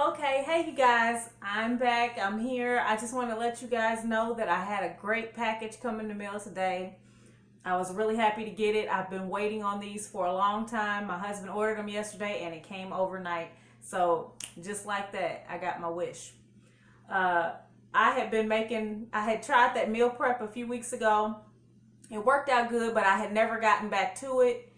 Okay, hey you guys, I'm back. I'm here. I just want to let you guys know that I had a great package come in the mail today. I was really happy to get it. I've been waiting on these for a long time. My husband ordered them yesterday and it came overnight. So, just like that, I got my wish. Uh, I had tried that meal prep a few weeks ago. It worked out good, but I had never gotten back to it.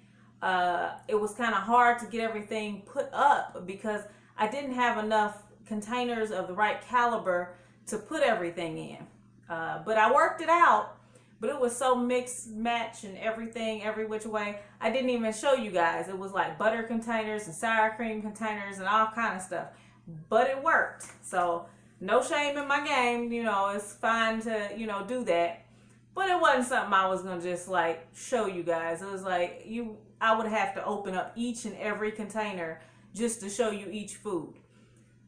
It was kind of hard to get everything put up because I didn't have enough containers of the right caliber to put everything in. But I worked it out. But it was so mixed match and everything, every which way. I didn't even show you guys. It was like butter containers and sour cream containers and all kind of stuff. But it worked. So no shame in my game. It's fine to, do that. But it wasn't something I was gonna just like show you guys. It was like I would have to open up each and every container just to show you each food.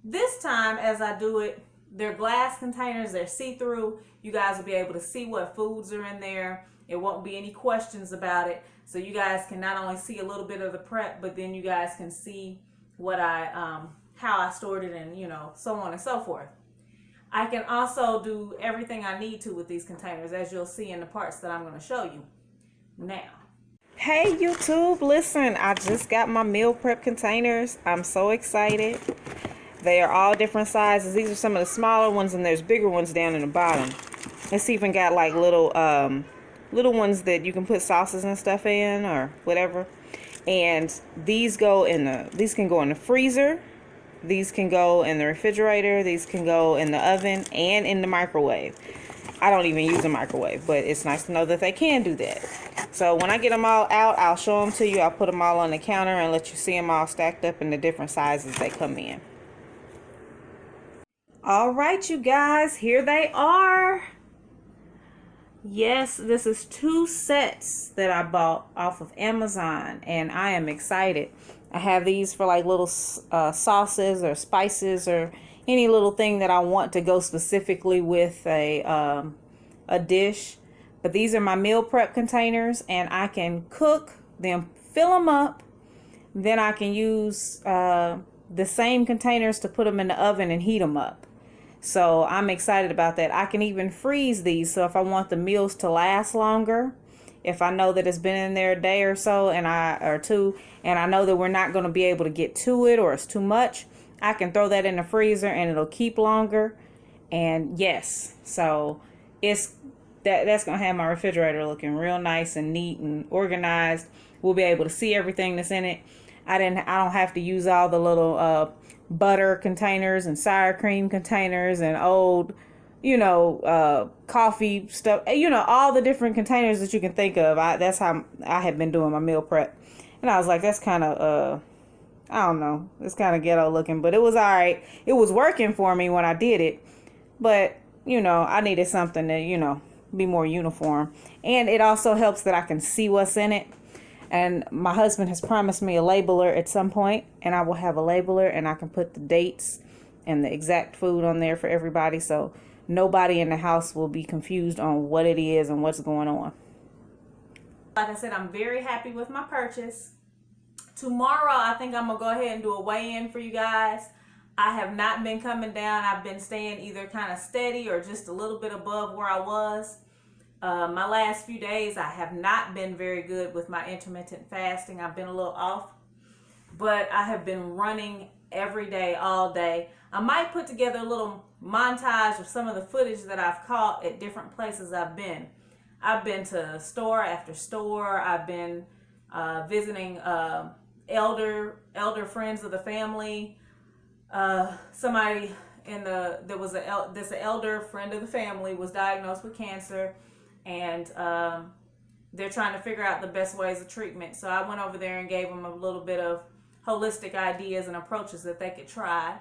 This time, as I do it, they're glass containers, they're see-through. You guys will be able to see what foods are in there. It won't be any questions about it. So you guys can not only see a little bit of the prep, but then you guys can see what how I stored it and, so on and so forth. I can also do everything I need to with these containers, as you'll see in the parts that I'm going to show you now. Hey YouTube, listen, I just got my meal prep containers. I'm so excited. They are all different sizes. These are some of the smaller ones and there's bigger ones down in the bottom. It's even got like little ones that you can put sauces and stuff in or whatever. And these can go in the freezer. These can go in the refrigerator. These can go in the oven and in the microwave. I don't even use a microwave, but it's nice to know that they can do that. So when I get them all out, I'll show them to you. I'll put them all on the counter and let you see them all stacked up in the different sizes they come in. All right, you guys, here they are. Yes, this is 2 sets that I bought off of Amazon, and I am excited. I have these for like little sauces or spices or any little thing that I want to go specifically with a dish. But these are my meal prep containers, and I can cook them, fill them up. Then I can use the same containers to put them in the oven and heat them up. So I'm excited about that. I can even freeze these, so if I want the meals to last longer, if I know that it's been in there a day or so or two, and I know that we're not going to be able to get to it or it's too much, I can throw that in the freezer and it'll keep longer. And yes, so that's going to have my refrigerator looking real nice and neat and organized. We'll be able to see everything that's in it. I don't have to use all the little butter containers and sour cream containers and old coffee stuff, all the different containers that you can think of. That's how I have been doing my meal prep. And I was like, that's kind of, I don't know, it's kind of ghetto looking, but it was all right. It was working for me when I did it. But, I needed something to, be more uniform. And it also helps that I can see what's in it. And my husband has promised me a labeler at some point, and I will have a labeler, and I can put the dates and the exact food on there for everybody, so nobody in the house will be confused on what it is and what's going on. Like I said, I'm very happy with my purchase. Tomorrow, I think I'm going to go ahead and do a weigh-in for you guys. I have not been coming down. I've been staying either kind of steady or just a little bit above where I was. My last few days, I have not been very good with my intermittent fasting. I've been a little off, but I have been running every day, all day. I might put together a little montage of some of the footage that I've caught at different places I've been. I've been to store after store. I've been visiting elder friends of the family. Somebody this elder friend of the family was diagnosed with cancer. And they're trying to figure out the best ways of treatment. So I went over there and gave them a little bit of holistic ideas and approaches that they could try.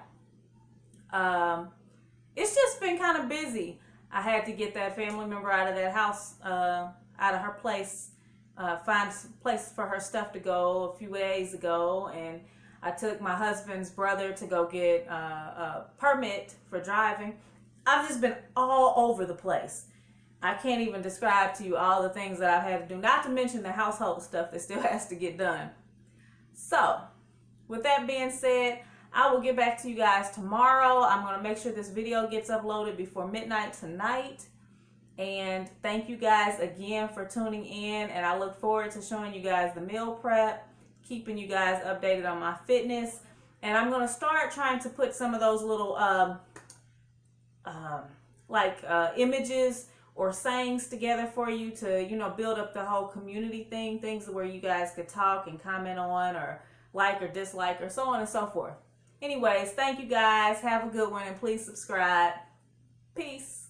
It's just been kind of busy. I had to get that family member out of that house, out of her place, find a place for her stuff to go a few days ago. And I took my husband's brother to go get a permit for driving. I've just been all over the place. I can't even describe to you all the things that I've had to do, not to mention the household stuff that still has to get done. So, with that being said, I will get back to you guys tomorrow. I'm going to make sure this video gets uploaded before midnight tonight. And thank you guys again for tuning in. And I look forward to showing you guys the meal prep, keeping you guys updated on my fitness. And I'm going to start trying to put some of those little images or sayings together for you to, build up the whole community thing, things where you guys could talk and comment on or like or dislike or so on and so forth. Anyways, thank you guys. Have a good one and please subscribe. Peace.